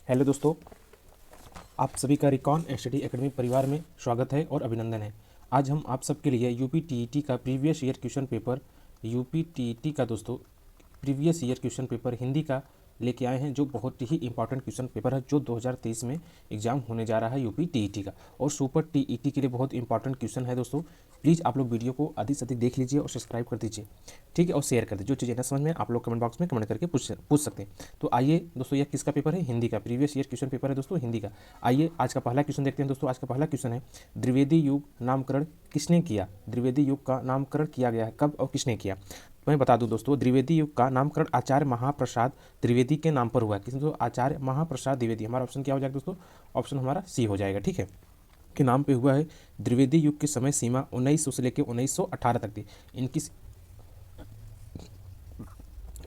Hello दोस्तों, आप सभी का रिकॉन स्टडी एकेडमी परिवार में स्वागत है और अभिनंदन है। आज हम आप सबके लिए यूपी टीईटी का previous year question paper previous year question paper Hindi का लेके आए हैं, जो बहुत ही इंपॉर्टेंट क्वेश्चन पेपर है जो 2023 में एग्जाम होने जा रहा है यूपी टीईटी का, और सुपर टीईटी के लिए बहुत इंपॉर्टेंट क्वेश्चन है दोस्तों। प्लीज़ आप लोग वीडियो को अधिक से अधिक देख लीजिए और सब्सक्राइब कर दीजिए, ठीक है, और शेयर कर दीजिए। जो चीज़ें ना समझ में आप लोग कमेंट बॉक्स में कमेंट करके पूछ सकते हैं। तो आइए दोस्तों, यह किसका पेपर है? हिंदी का प्रीवियस ईयर क्वेश्चन पेपर है दोस्तों, हिंदी का। आइए आज का पहला क्वेश्चन देखते हैं दोस्तों। आज का पहला क्वेश्चन है, द्विवेदी युग नामकरण किसने किया? द्विवेदी युग का नामकरण किया गया है कब और किसने किया? मैं बता दूं दोस्तों, द्विवेदी युग का नामकरण आचार्य महाप्रसाद द्विवेदी के नाम पर हुआ है। किसने? दोस्तों, आचार्य महाप्रसाद द्विवेदी। हमारा ऑप्शन क्या हो जाएगा दोस्तों? ऑप्शन हमारा सी हो जाएगा, ठीक है, के नाम पे हुआ है। द्विवेदी युग की समय सीमा 1900 से लेकर 1918 तक थी।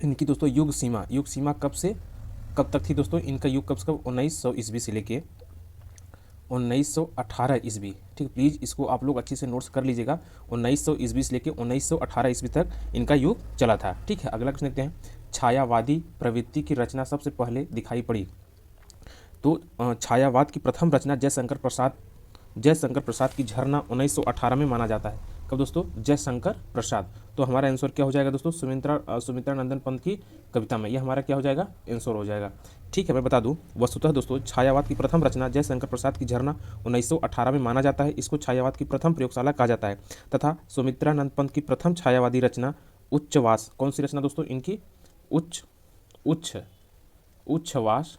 इनकी दोस्तों युग सीमा कब से कब तक थी दोस्तों? इनका युग कब से कब? 1900 ईस्वी से लेके 1918 ईस्वी, ठीक। प्लीज़ इसको आप लोग अच्छे से नोट्स कर लीजिएगा। 1900 ईस्वी से लेके 1918 ईस्वी तक इनका युग चला था, ठीक है। अगला क्वेश्चन देखते हैं, छायावादी प्रवृत्ति की रचना सबसे पहले दिखाई पड़ी। तो छायावाद की प्रथम रचना जयशंकर प्रसाद की झरना 1918 में माना जाता है। कब दोस्तों? जयशंकर प्रसाद। तो हमारा आंसर क्या हो जाएगा दोस्तों? सुमित्रा नंदन पंत की कविता में। यह हमारा क्या हो जाएगा? आंसर हो जाएगा, ठीक है। मैं बता दूं, वस्तुतः दोस्तों छायावाद की प्रथम रचना जयशंकर प्रसाद की झरना 1918 में माना जाता है। इसको छायावाद की प्रथम प्रयोगशाला कहा जाता है। तथा सुमित्रा नंद पंत की प्रथम छायावादी रचना उच्छवास, कौन सी रचना दोस्तों इनकी? उच्छवास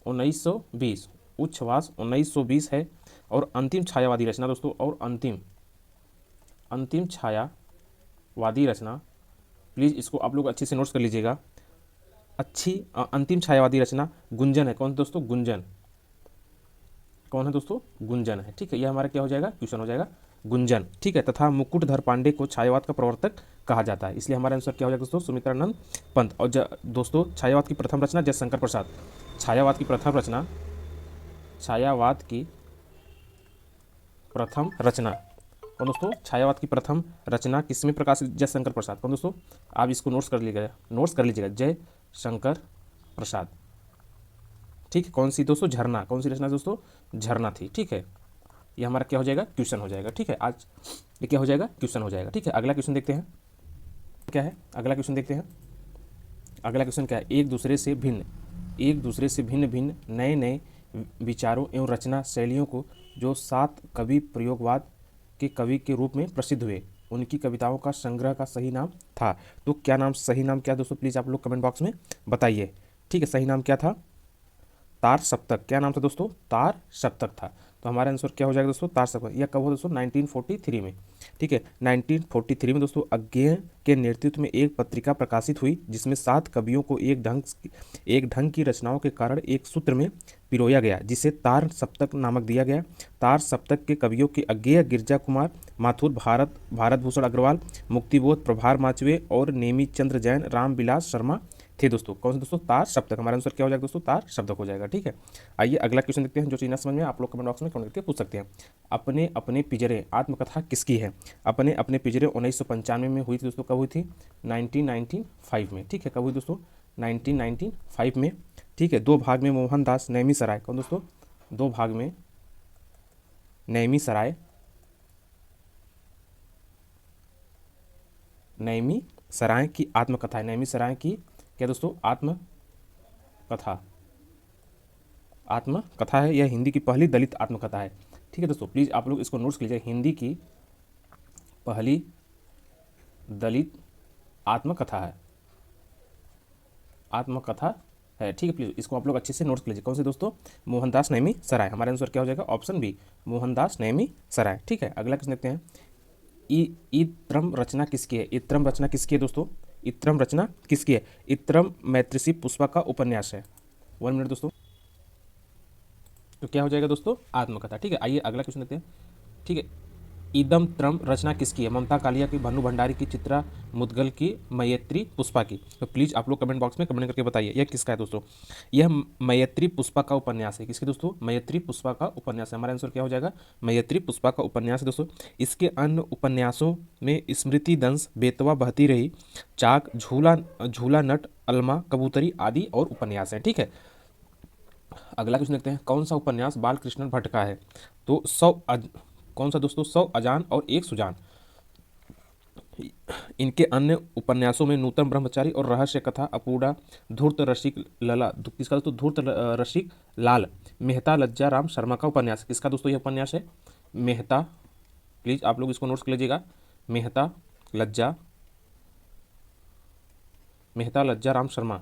1920, उच्छ्वास 1920 है। और अंतिम छायावादी रचना दोस्तों, और अंतिम छायावादी रचना, प्लीज़ इसको आप लोग अच्छे से नोट्स कर लीजिएगा। अंतिम छायावादी रचना गुंजन है। कौन दोस्तों? गुंजन। कौन है दोस्तों? गुंजन है, ठीक है। यह हमारा क्या हो जाएगा? क्वेश्चन हो जाएगा गुंजन, ठीक है। तथा मुकुटधर पांडे को छायावाद का प्रवर्तक कहा जाता है। इसलिए हमारा आंसर क्या हो जाएगा दोस्तों? सुमित्रानंद पंत। और दोस्तों छायावाद की प्रथम रचना जयशंकर प्रसाद। छायावाद की प्रथम रचना कौन दोस्तों? छायावाद की प्रथम रचना किसमें प्रकाशित? जयशंकर प्रसाद। कौन दोस्तों? आप इसको नोट्स कर लीजिएगा, जयशंकर प्रसाद, ठीक है। कौन सी दोस्तों? झरना। कौन सी रचना दोस्तों? झरना थी, ठीक है। ये हमारा क्या हो जाएगा? क्वेश्चन हो जाएगा, ठीक है। आज ये क्या हो जाएगा? क्वेश्चन हो जाएगा, ठीक है। अगला क्वेश्चन देखते हैं क्या है। अगला क्वेश्चन क्या है? एक दूसरे से भिन्न भिन्न नए नए विचारों एवं रचना शैलियों को जो 7 कवि प्रयोगवाद के कवि के रूप में प्रसिद्ध हुए, उनकी कविताओं का संग्रह का सही नाम था। तो क्या नाम, सही नाम क्या दोस्तों? प्लीज़ आप लोग कमेंट बॉक्स में बताइए, ठीक है। सही नाम क्या था? तार सप्तक। क्या नाम था दोस्तों? तार सप्तक था। तो हमारा आंसर क्या हो जाएगा दोस्तों? तार सप्तक। यह कब हुआ दोस्तों? 1943 में, ठीक है। 1943 में दोस्तों अज्ञेय के नेतृत्व में एक पत्रिका प्रकाशित हुई, जिसमें 7 कवियों को एक ढंग की रचनाओं के कारण एक सूत्र में पिरोया गया, जिसे तार सप्तक नामक दिया गया। तार सप्तक के कवियों के अज्ञेय गिरजा कुमार माथुर, भारत भूषण अग्रवाल, मुक्तिबोध प्रभार माचवे और नेमी चंद्र जैन, रामविलास शर्मा थे दोस्तों। कौन से दोस्तों? तार सप्तक। हमारा आंसर क्या हो जाएगा दोस्तों? तार सप्तक हो जाएगा, ठीक है। आइए अगला क्वेश्चन देखते हैं, जो चीज़ ना समझ में आप लोग कमेंट बॉक्स में कमेंट करके पूछ सकते हैं। अपने अपने पिंजरे आत्मकथा किसकी है? अपने अपने पिंजरे 1995 में हुई थी दोस्तों। कब हुई थी? 1995 में, ठीक है। कब हुई दोस्तों? 1995 में, ठीक है। 2 भाग में मोहनदास नैमी सराय। कौन दोस्तों? 2 भाग में नैमी सराय की आत्मकथा है। नैमी सराय की क्या दोस्तों? आत्मकथा है। यह हिंदी की पहली दलित आत्मकथा है, ठीक है दोस्तों। प्लीज़ आप लोग इसको नोट्स लीजिए। हिंदी की पहली दलित आत्मकथा है, ठीक है। प्लीज़ इसको आप लोग अच्छे से नोट्स लीजिए। कौन से दोस्तों? मोहनदास नैमी सराय। हमारा आंसर क्या हो जाएगा? ऑप्शन बी, मोहनदास नैमी सराय, ठीक है। अगला क्वेश्चन देखते हैं, इत्रम रचना किसकी है? इत्रम रचना किसकी है दोस्तों? इत्रम रचना किसकी है? इत्रम मैत्रिसी पुष्पा का उपन्यास है। 1 मिनट दोस्तों। तो क्या हो जाएगा दोस्तों? आत्मकथा, ठीक है। आइए अगला क्वेश्चन देखते हैं, ठीक है। इदम त्रम रचना किसकी है? ममता कालिया की, भानु भंडारी की, चित्रा मुदगल की, मैत्री पुष्पा की। तो प्लीज़ आप लोग कमेंट बॉक्स में कमेंट करके बताइए यह किसका है दोस्तों? यह मैत्री पुष्पा का उपन्यास है। किसके दोस्तों? मैत्री पुष्पा का उपन्यास है। हमारा आंसर क्या हो जाएगा? मैत्री पुष्पा का उपन्यास है दोस्तों। इसके अन्य उपन्यासों में स्मृति दंश, बेतवा बहती रही, चाक, झूला नट, अलमा, कबूतरी आदि और उपन्यास हैं, ठीक है। अगला क्वेश्चन देखते हैं, कौन सा उपन्यास बालकृष्ण भट्ट का है? तो कौन सा दोस्तों? 100 अजान और एक सुजान। इनके अन्य उपन्यासों में नूतन ब्रह्मचारी और रहस्य कथा अपूर्णा, धूर्त रसिक लला, किसका दोस्तों? धूर्त रसिक लाल, मेहता लज्जा राम शर्मा का उपन्यास। किसका दोस्तों ये उपन्यास है? मेहता, प्लीज आप लोग इसको नोट्स कर लीजिएगा। मेहता लज्जा, मेहता लज्जा राम शर्मा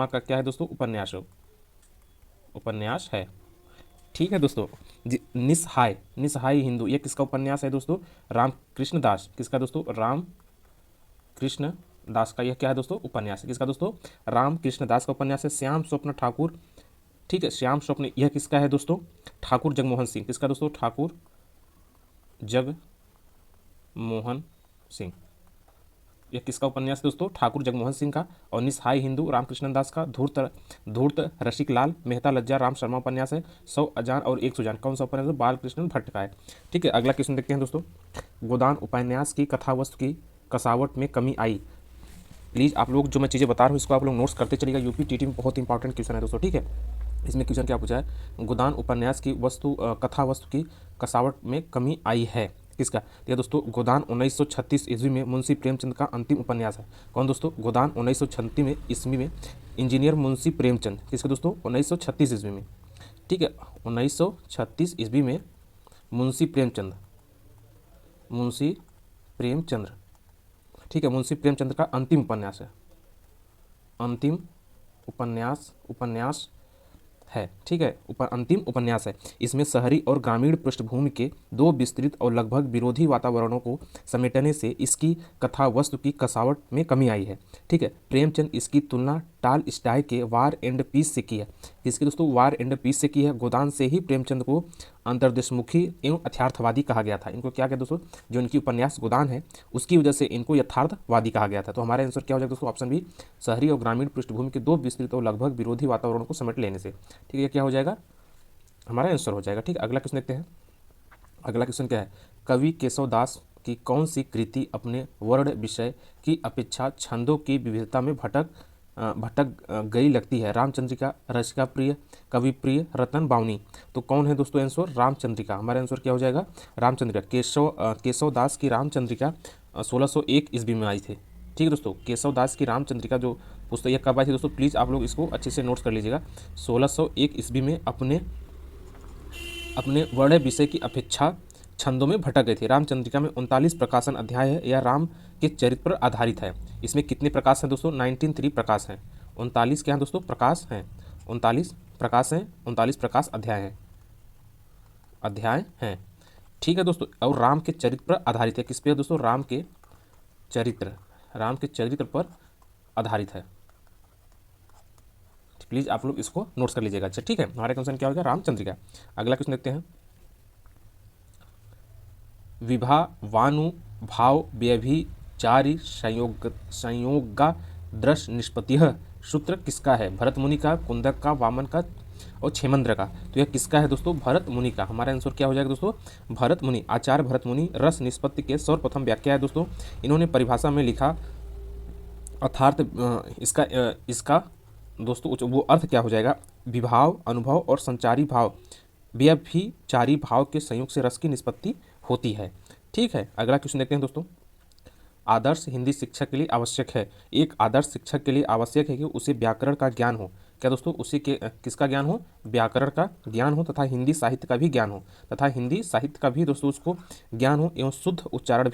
का क्या है दोस्तों? उपन्यास है। ठीक है दोस्तों। निसहाय, निसहाय हिंदू, ये किसका उपन्यास है दोस्तों? रामकृष्ण दास। किसका दोस्तों? राम कृष्ण दास का यह क्या है दोस्तों? उपन्यास है। किसका दोस्तों? रामकृष्ण दास का उपन्यास है। श्याम स्वप्न ठाकुर, ठीक है, श्याम स्वप्न, यह किसका है दोस्तों? ठाकुर जगमोहन सिंह। किसका दोस्तों? ठाकुर जगमोहन सिंह। यह किसका उपन्यास है दोस्तों? ठाकुर जगमोहन सिंह का। और निसहाय हिंदू रामकृष्ण दास का। धूर्त रसिक लाल, मेहता लज्जा राम शर्मा उपन्यास है। 100 अजान और एक सुजान कौन सा उपन्यास है? बालकृष्ण भट्ट का है। ठीक है, अगला क्वेश्चन देखते हैं दोस्तों, गोदान उपन्यास की कथावस्तु की कसावट में कमी आई। प्लीज़ आप लोग जो मैं चीज़ें बता रहा हूँ इसको आप लोग नोट्स करते चलिएगा। यूपी टीटी में बहुत इंपॉर्टेंट क्वेश्चन है दोस्तों। ठीक है, इसमें क्वेश्चन क्या पूछा है? गोदान उपन्यास की कथा वस्तु की कसावट में कमी आई है। किसका? तो दोस्तों गोदान 1936 ईस्वी में मुंशी प्रेमचंद का अंतिम उपन्यास है। कौन दोस्तों? गोदान 1936 में ईस्वी में इंजीनियर मुंशी प्रेमचंद। किसका दोस्तों? 1936 ईस्वी में। ठीक है, 1936 ईस्वी में मुंशी प्रेमचंद्र, ठीक है, मुंशी प्रेमचंद का अंतिम उपन्यास है। अंतिम उपन्यास है। ठीक है, अंतिम उपन्यास है। इसमें शहरी और ग्रामीण पृष्ठभूमि के दो विस्तृत और लगभग विरोधी वातावरणों को समेटने से इसकी कथा वस्तु की कसावट में कमी आई है। ठीक है, प्रेमचंद इसकी तुलना टाल स्टाई के वार एंड पीस से की है। किसकी दोस्तों? वार एंड पीस से की है। गोदान से ही प्रेमचंद को अंतर्देशमुखी एवं यथार्थवादी कहा गया था। इनको क्या कहते दोस्तों? जो इनकी उपन्यास गोदान है उसकी वजह से इनको यथार्थवादी कहा गया था। तो हमारा आंसर क्या हो जाएगा दोस्तों? ऑप्शन बी, शहरी और ग्रामीण पृष्ठभूमि के दो विस्तृत और लगभग विरोधी वातावरणों को समेट लेने से। ठीक है, ये क्या हो जाएगा? हमारा आंसर हो जाएगा। ठीक है, अगला क्वेश्चन देखते हैं। अगला क्वेश्चन क्या है? कवि केशव दास की कौन सी कृति अपने वर्ण विषय की अपेक्षा छंदों की विविधता में भटक गई लगती है? रामचंद्रिका, रसिका प्रिय, कवि प्रिय, रतन बावनी। तो कौन है दोस्तों आंसर? रामचंद्रिका। हमारा आंसर क्या हो जाएगा? रामचंद्रिका। केशव दास की रामचंद्रिका 1601 ईस्वी में आई थी। ठीक है दोस्तों, केशव दास की रामचंद्रिका जो पुस्तक यह कब आई थी दोस्तों? प्लीज़ आप लोग इसको अच्छे से नोट्स कर लीजिएगा। 1601 ईस्वी में अपने वर्ण विषय की अपेक्षा छंदों में भटक गई थी। रामचंद्रिका में 39 प्रकाशन अध्याय है। यह राम के चरित्र पर आधारित है। इसमें कितने प्रकाश हैं दोस्तों? 93 प्रकाश हैं। 39 क्या हैं दोस्तों? प्रकाश हैं। 39 प्रकाश हैं, 39 प्रकाश अध्याय हैं। ठीक है दोस्तों, और राम के चरित्र पर आधारित है। किस पे दोस्तों? राम के चरित्र पर आधारित है। प्लीज आप लोग इसको नोट्स कर लीजिएगा। अच्छा ठीक है, हमारा क्वेश्चन क्या होगा? रामचंद्रिका। अगला क्वेश्चन देखते हैं, विभावानुभाव व्यभिचारी संयोगा दृश्य निष्पत्तिः सूत्र किसका है? भरत मुनि का, कुंदक का, वामन का और क्षेमंद्र का। तो यह किसका है दोस्तों? भरत मुनि का। हमारा आंसर क्या हो जाएगा दोस्तों? भरत मुनि। आचार्य भरत मुनि रस निष्पत्ति के सर्वप्रथम व्याख्या है दोस्तों। इन्होंने परिभाषा में लिखा अर्थात इसका दोस्तों वो अर्थ क्या हो जाएगा? विभाव, अनुभव और संचारी भाव, व्यभिचारी भाव के संयोग से रस की निष्पत्ति होती है। ठीक है, अगला क्वेश्चन देखते हैं दोस्तों। आदर्श हिंदी शिक्षक के लिए आवश्यक है। एक आदर्श शिक्षक के लिए आवश्यक है कि उसे व्याकरण का ज्ञान हो। क्या दोस्तों? उसी के किसका ज्ञान हो? व्याकरण का ज्ञान हो तथा हिंदी साहित्य का भी ज्ञान हो, तथा हिंदी साहित्य का भी दोस्तों उसको ज्ञान हो एवं शुद्ध उच्चारण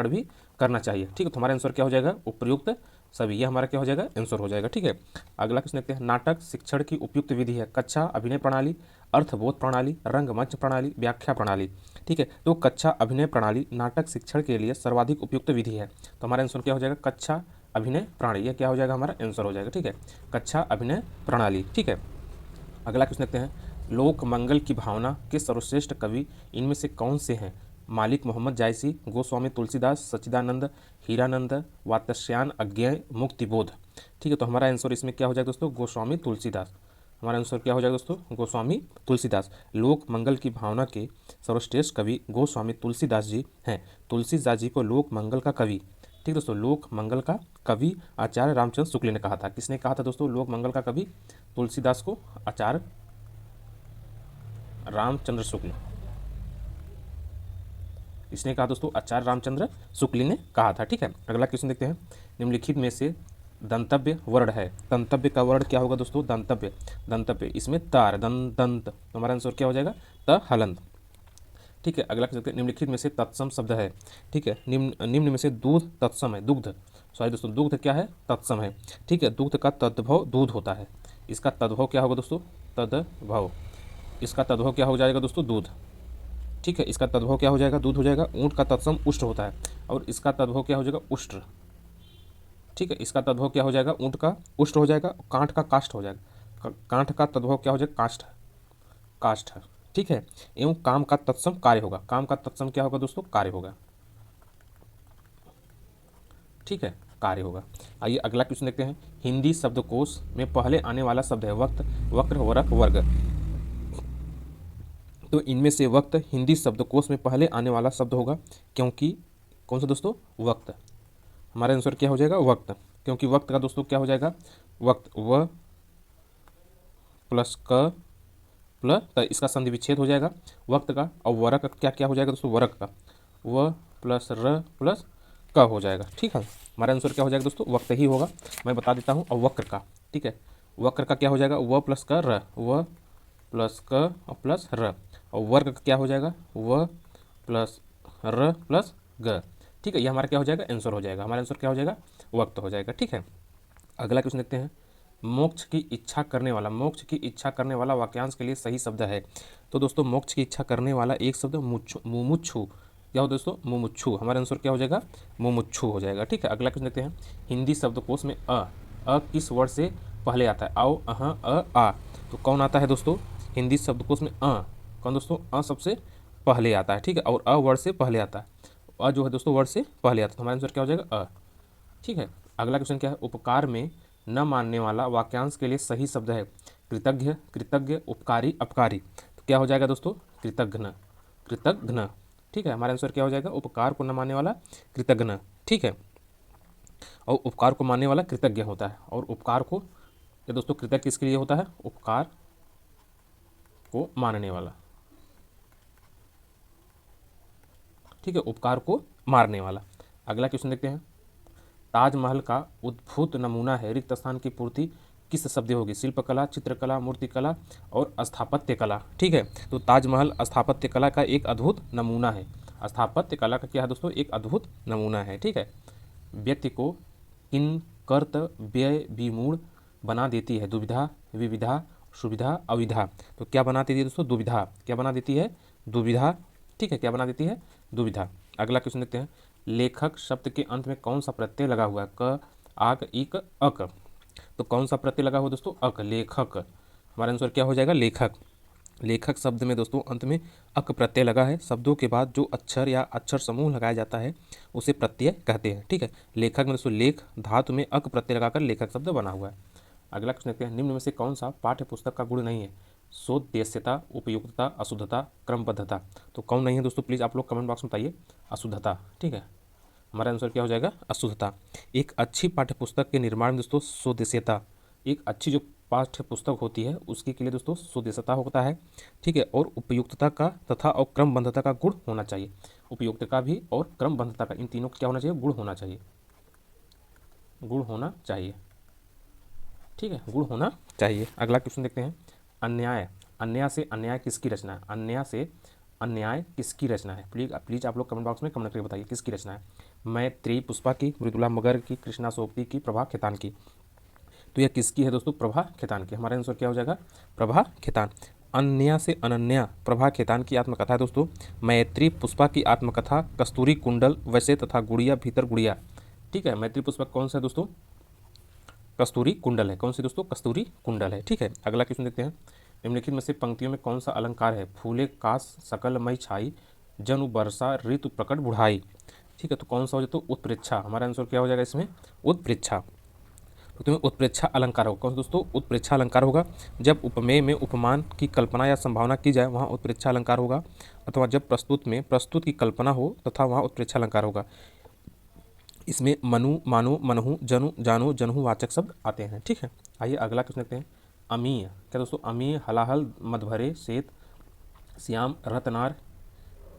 भी करना चाहिए। ठीक है, तो हमारा आंसर क्या हो जाएगा? उपयुक्त सभी। ये हमारा क्या हो जाएगा? आंसर हो जाएगा। ठीक है, अगला क्वेश्चन देखते हैं। नाटक शिक्षण की उपयुक्त विधि है कक्षा अभिनय प्रणाली, अर्थबोध प्रणाली, रंगमंच प्रणाली, व्याख्या प्रणाली। ठीक है, तो कक्षा अभिनय प्रणाली नाटक शिक्षण के लिए सर्वाधिक उपयुक्त विधि है। तो हमारा आंसर क्या हो जाएगा? कक्षा अभिनय प्रणाली। यह क्या हो जाएगा? हमारा आंसर हो जाएगा। ठीक है, कक्षा अभिनय प्रणाली। ठीक है, अगला क्वेश्चन देखते हैं। लोक मंगल की भावना के सर्वश्रेष्ठ कवि इनमें से कौन से हैं? मालिक मोहम्मद जायसी, गोस्वामी तुलसीदास, सच्चिदानंद, हीरानंद, वात्स्यायन अज्ञेय, मुक्तिबोध। ठीक है, तो हमारा आंसर इसमें क्या हो जाएगा दोस्तों? गोस्वामी तुलसीदास। हमारा आंसर क्या हो जाएगा दोस्तों? गोस्वामी तुलसीदास। लोक मंगल की भावना के सर्वश्रेष्ठ कवि गोस्वामी तुलसीदास जी हैं। तुलसीदास जी को लोक मंगल का कवि ठीक दोस्तों, लोक मंगल का कवि आचार्य रामचंद्र शुक्ल ने कहा था। किसने कहा था दोस्तों लोक मंगल का कवि? तुलसीदास को आचार्य रामचंद्र शुक्ल। इसने कहा दोस्तों आचार्य रामचंद्र शुक्ल ने कहा था। ठीक है, अगला क्वेश्चन देखते हैं। निम्नलिखित में से दंतव्य वर्ण है। दंतव्य का वर्ण क्या होगा दोस्तों? दंतव्य। दंतव्य इसमें तार दंत, तो हमारा आंसर क्या हो जाएगा? त हलंत। ठीक है, अगला क्वेश्चन। निम्नलिखित में से तत्सम शब्द है। ठीक है, निम्न में से दूध तत्सम है। दुग्ध, सॉरी दोस्तों, दुग्ध क्या है? तत्सम है। ठीक है, दुग्ध का तद्भव दूध होता है। इसका तद्भव क्या होगा दोस्तों? तद्भव। इसका तद्भव क्या हो जाएगा दोस्तों? दूध। ठीक है, इसका तद्भव क्या हो जाएगा? दूध हो जाएगा। ऊँट का तत्सम उष्ट होता है और इसका तद्भव क्या हो जाएगा? उष्ट्र। ठीक है, इसका तद्भव क्या हो जाएगा? ऊँट का उष्ट हो जाएगा। कांठ का काष्ठ हो जाएगा। कांठ का तद्भव क्या हो जाएगा? काष्ठ, काष्ठ। ठीक है, एवं काम का तत्सम कार्य होगा। काम का तत्सम क्या होगा दोस्तों? कार्य होगा। ठीक है, कार्य होगा। आइए अगला क्वेश्चन देखते हैं। हिंदी शब्दकोश में पहले आने वाला शब्द है वक्त, वक्र, वरक, वर्ग। तो इनमें से वक्त हिंदी शब्दकोश में पहले आने वाला शब्द होगा, क्योंकि कौन सा दोस्तों? वक्त। हमारा आंसर क्या हो जाएगा? वक्त। क्योंकि वक्त का दोस्तों क्या हो जाएगा? वक्त व प्लस क प्लस, तो इसका संधि विच्छेद हो जाएगा वक्त का। और वरक का क्या क्या हो जाएगा दोस्तों? वरक का व प्लस र प्लस क हो जाएगा। ठीक है, हमारा आंसर क्या हो जाएगा दोस्तों? वक्त ही होगा। मैं बता देता हूँ। और वक्र का, ठीक है, वक्र का क्या हो जाएगा? व प्लस क र, व प्लस क और प्लस र। और वर्ग का क्या हो जाएगा? व प्लस र प्लस ग। ठीक है, ये हमारा क्या हो जाएगा? आंसर हो जाएगा। हमारा आंसर क्या हो जाएगा? वक्त हो जाएगा। ठीक है, अगला क्वेश्चन देखते हैं। मोक्ष की इच्छा करने वाला, मोक्ष की इच्छा करने वाला वाक्यांश के लिए सही शब्द है। तो दोस्तों मोक्ष की इच्छा करने वाला एक शब्द मुमुक्षु। क्या हो दोस्तों? मुमुक्षु। हमारा आंसर क्या हो जाएगा? मुमुक्षु हो जाएगा। ठीक है, अगला क्वेश्चन देखते हैं। हिंदी शब्दकोश में अ किस वर्ड से पहले आता है? आओ, अहाँ, आ। तो कौन आता है दोस्तों हिंदी शब्दकोश में? कौन दोस्तों? सबसे पहले आता है। ठीक है, और वर्ड से पहले आता है। जो है दोस्तों वर्ड से पहले आता है। तो हमारा आंसर क्या हो जाएगा? ठीक है, अगला क्वेश्चन क्या है? उपकार में न मानने वाला वाक्यांश के लिए सही शब्द है कृतज्ञ, कृतज्ञ, उपकारी, अपकारी। तो क्या हो जाएगा दोस्तों? कृतघ्न, कृतघ्न। ठीक है, हमारा आंसर क्या हो जाएगा? उपकार को न मानने वाला कृतघ्न। ठीक है, और उपकार को मानने वाला कृतज्ञ होता है। और उपकार को, ये दोस्तों कृतज्ञ किसके लिए होता है? उपकार को मानने वाला। ठीक है, उपकार को मारने वाला। अगला क्वेश्चन देखते हैं। ताजमहल का उद्भूत नमूना है, रिक्त स्थान की पूर्ति किस शब्द होगी? शिल्पकला, चित्रकला, मूर्तिकला और स्थापत्य कला। ठीक है, तो ताजमहल स्थापत्य कला का एक अद्भुत नमूना है। स्थापत्य कला का क्या है दोस्तों? एक अद्भुत नमूना है। ठीक है, व्यक्ति को किन कर्त व्यय विमूढ़ बना देती है? दुविधा, विविधा, सुविधा, अविधा। तो क्या बना देती है दोस्तों? दुविधा। क्या बना देती है? दुविधा। ठीक है, क्या बना देती है? दुविधा। अगला क्वेश्चन देखते हैं। लेखक शब्द के अंत में कौन सा प्रत्यय लगा हुआ है? क, आक, इक, अक। तो कौन सा प्रत्यय लगा हुआ दोस्तों? अक, लेखक। हमारा आंसर क्या हो जाएगा? लेखक। लेखक शब्द में दोस्तों अंत में अक प्रत्यय लगा है। शब्दों के बाद जो अक्षर या अक्षर समूह लगाया जाता है उसे प्रत्यय कहते हैं। ठीक है, लेखक में दोस्तों लेख धातु में अक प्रत्यय लगाकर लेखक शब्द बना हुआ है। अगला क्वेश्चन देखते हैं। निम्न में से कौन सा पाठ्य पुस्तक का गुण नहीं है? सोद्देश्यता, उपयुक्तता, अशुद्धता, क्रमबद्धता। तो कौन नहीं है दोस्तों? प्लीज़ आप लोग कमेंट बॉक्स में बताइए। अशुद्धता। ठीक है, हमारा आंसर क्या हो जाएगा? अशुद्धता। एक अच्छी पाठ्य पुस्तक के निर्माण में दोस्तों सोद्देश्यता, एक अच्छी जो पाठ्य पुस्तक होती है उसके के लिए दोस्तों सोद्देश्यता होता है। ठीक है, और उपयुक्तता का तथा और क्रमबद्धता का गुण होना चाहिए। उपयुक्त का भी और क्रमबद्धता का, इन तीनों का क्या होना चाहिए? गुण होना चाहिए। गुण होना चाहिए। ठीक है, गुण होना चाहिए। अगला क्वेश्चन देखते हैं। अन्याय, अन्याय से अन्याय किसकी रचना है? अन्याय से अन्याय किसकी रचना है? प्लीज़ आप लोग कमेंट बॉक्स में कमेंट करके बताइए किसकी रचना है। मैत्रेयी पुष्पा की, मृदुला मगर की, कृष्णा सोपती की, प्रभा खेतान की। तो यह किसकी है दोस्तों? प्रभा खेतान की। हमारा आंसर क्या हो जाएगा? प्रभा खेतान। अन्या से अनन्या प्रभा खेतान की आत्मकथा है दोस्तों। मैत्री पुष्पा की आत्मकथा कस्तूरी कुंडल वैसे तथा गुड़िया भीतर गुड़िया। ठीक है, मैत्री पुष्पा कौन सा है दोस्तों? कस्तूरी कुंडल है। कौन सी दोस्तों? कस्तूरी कुंडल है। ठीक है, अगला क्वेश्चन देखते हैं। निम्नलिखित में से पंक्तियों में कौन सा अलंकार है? फूले काश सकल मई छाई, जनु वर्षा ऋतु प्रकट बुढ़ाई। ठीक है, तो कौन सा हो जाए? तो उत्प्रेक्षा। हमारा आंसर क्या हो जाएगा इसमें? उत्प्रेक्षा। तो तुम्हें उत्प्रेक्षा अलंकार होगा। कौन सा दोस्तों? उत्प्रेक्षा अलंकार होगा। जब उपमेय में उपमान की कल्पना या संभावना की जाए वहाँ उत्प्रेक्षा अलंकार होगा, अथवा जब प्रस्तुत में प्रस्तुत की कल्पना हो तथा वहाँ उत्प्रेक्षा अलंकार होगा। इसमें मनु, मानो, मनहु, जनु, जानो, जनहु वाचक शब्द आते हैं। ठीक है, आइए अगला क्वेश्चन देखते हैं। अमीय, क्या दोस्तों? अमीय, हलाहल, मधभरे, श्वेत, श्याम, रतनार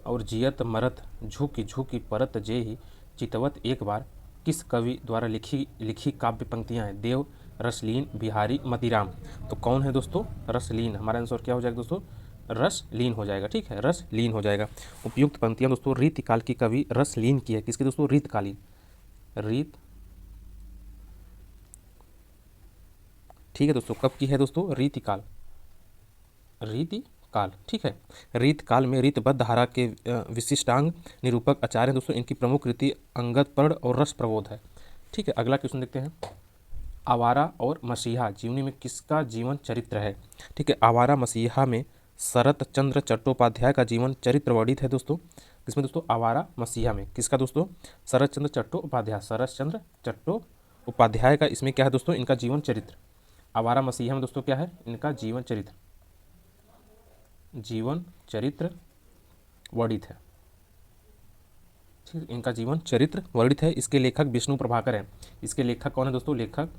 और जियत मरत, झुकी झुकी परत जेहि चितवत एक बार, किस कवि द्वारा लिखी लिखी काव्य पंक्तियाँ हैं? देव, रसलीन, बिहारी, मतीराम। तो कौन है दोस्तों? रसलीन। हमारा आंसर क्या हो जाएगा दोस्तों? रसलीन हो जाएगा। ठीक है, रसलीन हो जाएगा। उपयुक्त पंक्तियाँ दोस्तों रीतिकाल की कवि रसलीन की है। किसकी दोस्तों? रीतकालीन। रीत, ठीक है दोस्तों, कब की है दोस्तों? रीतिकाल, रीतिकाल। ठीक है, रीतकाल में रीतबद्ध धारा के विशिष्टांग निरूपक आचार्य हैं दोस्तों। इनकी प्रमुख कृति अंगद पर्ण और रस प्रबोध है। ठीक है, अगला क्वेश्चन देखते हैं। आवारा और मसीहा जीवनी में किसका जीवन चरित्र है? ठीक है, आवारा मसीहा में शरत चंद्र चट्टोपाध्याय का जीवन चरित्र वर्णित है दोस्तों। किसमें दोस्तों? आवारा मसीहा में। किसका दोस्तों? शरत चंद्र चट्टोपाध्याय, शरत चंद्र चट्टोपाध्याय का इसमें क्या है दोस्तों? इनका जीवन चरित्र। आवारा मसीहा में दोस्तों क्या है? इनका जीवन चरित्र, जीवन चरित्र वर्णित है। ठीक, इनका जीवन चरित्र वर्णित है। इसके लेखक विष्णु प्रभाकर हैं। इसके लेखक कौन है दोस्तों? लेखक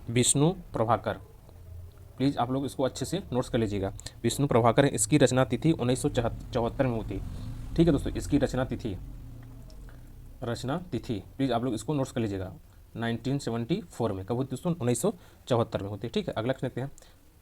विष्णु प्रभाकर। प्लीज़ आप लोग इसको अच्छे से नोट्स कर लीजिएगा। विष्णु प्रभाकर है। इसकी रचना तिथि 1974 में होती। ठीक है दोस्तों, इसकी रचना तिथि प्लीज़ आप लोग इसको नोट्स कर लीजिएगा। 1974 में कब होती दोस्तों? 1974 में होती है। ठीक है, अगला क्वेश्चन देखते हैं।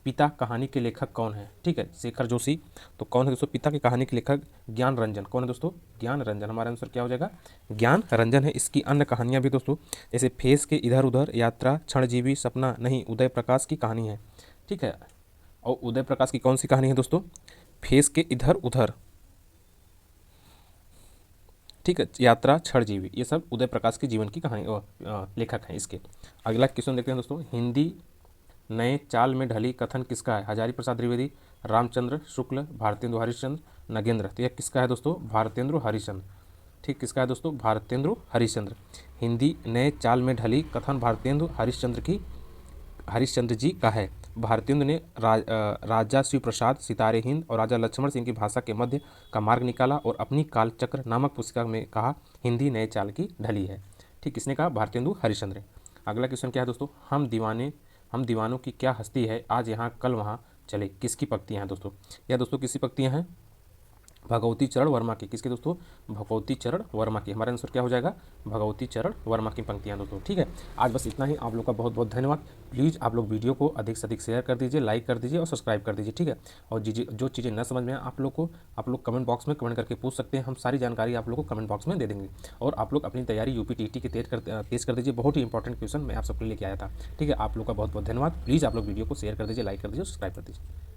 पिता कहानी के लेखक कौन है? ठीक है, शेखर जोशी। तो कौन है दोस्तों पिता की कहानी के लेखक? ज्ञान रंजन। कौन है दोस्तों? ज्ञान रंजन। हमारा आंसर क्या हो जाएगा? ज्ञान रंजन है। इसकी अन्य कहानियाँ भी दोस्तों जैसे फेस के इधर उधर, यात्रा, क्षणजीवी, सपना नहीं, उदय प्रकाश की कहानी है। ठीक है, और उदय प्रकाश की कौन सी कहानी है दोस्तों? फेस के इधर उधर, ठीक है, यात्रा, क्षणजीवी, ये सब उदय प्रकाश के जीवन की कहानी लेखक हैं इसके। अगला क्वेश्चन देखते हैं दोस्तों। हिंदी नए चाल में ढली कथन किसका है? हजारी प्रसाद द्विवेदी, रामचंद्र शुक्ल, भारतेंदु हरिश्चंद्र, नगेंद्र। तो यह किसका है दोस्तों? भारतेंदु हरिश्चंद्र। ठीक, किसका है दोस्तों? भारतेंदु हरिश्चंद्र। हिंदी नए चाल में ढली कथन भारतेंदु हरिश्चंद्र जी का है। भारतेंदु ने राजा शिव प्रसाद, सितारे हिंद और राजा लक्ष्मण सिंह की भाषा के मध्य का मार्ग निकाला और अपनी कालचक्र नामक पुस्तिका में कहा हिंदी नए चाल की ढली है। ठीक, किसने कहा? भारतेंदु हरिश्चंद्र। अगला क्वेश्चन क्या है दोस्तों? हम दीवानों की क्या हस्ती है, आज यहाँ कल वहाँ चले, किसकी पंक्तियाँ हैं दोस्तों? यह दोस्तों किसकी पंक्तियाँ हैं? भगवती चरण वर्मा की। किसके दोस्तों? भगवती चरण वर्मा की। हमारा आंसर क्या हो जाएगा? भगवती चरण वर्मा की पंक्तियाँ दोस्तों। ठीक है, आज बस इतना ही। आप लोग का बहुत बहुत धन्यवाद। प्लीज़ आप लोग वीडियो को अधिक से अधिक शेयर कर दीजिए, लाइक कर दीजिए और सब्सक्राइब कर दीजिए। ठीक है, और जो चीज़ें न समझ में आए आप लोग कमेंट बॉक्स में कमेंट करके पूछ सकते हैं। हम सारी जानकारी आप लोग को कमेंट बॉक्स में दे देंगे। और आप लोग अपनी तैयारी यूपीटीटी की तेज कर दीजिए। बहुत ही इंपॉर्टेंट क्वेश्चन मैं आप सबके लिए लेके आया था। ठीक है, आप लोग का बहुत बहुत धन्यवाद। प्लीज़ आप लोग वीडियो को शेयर कर दीजिए, लाइक कर दीजिए, सब्सक्राइब कर दीजिए।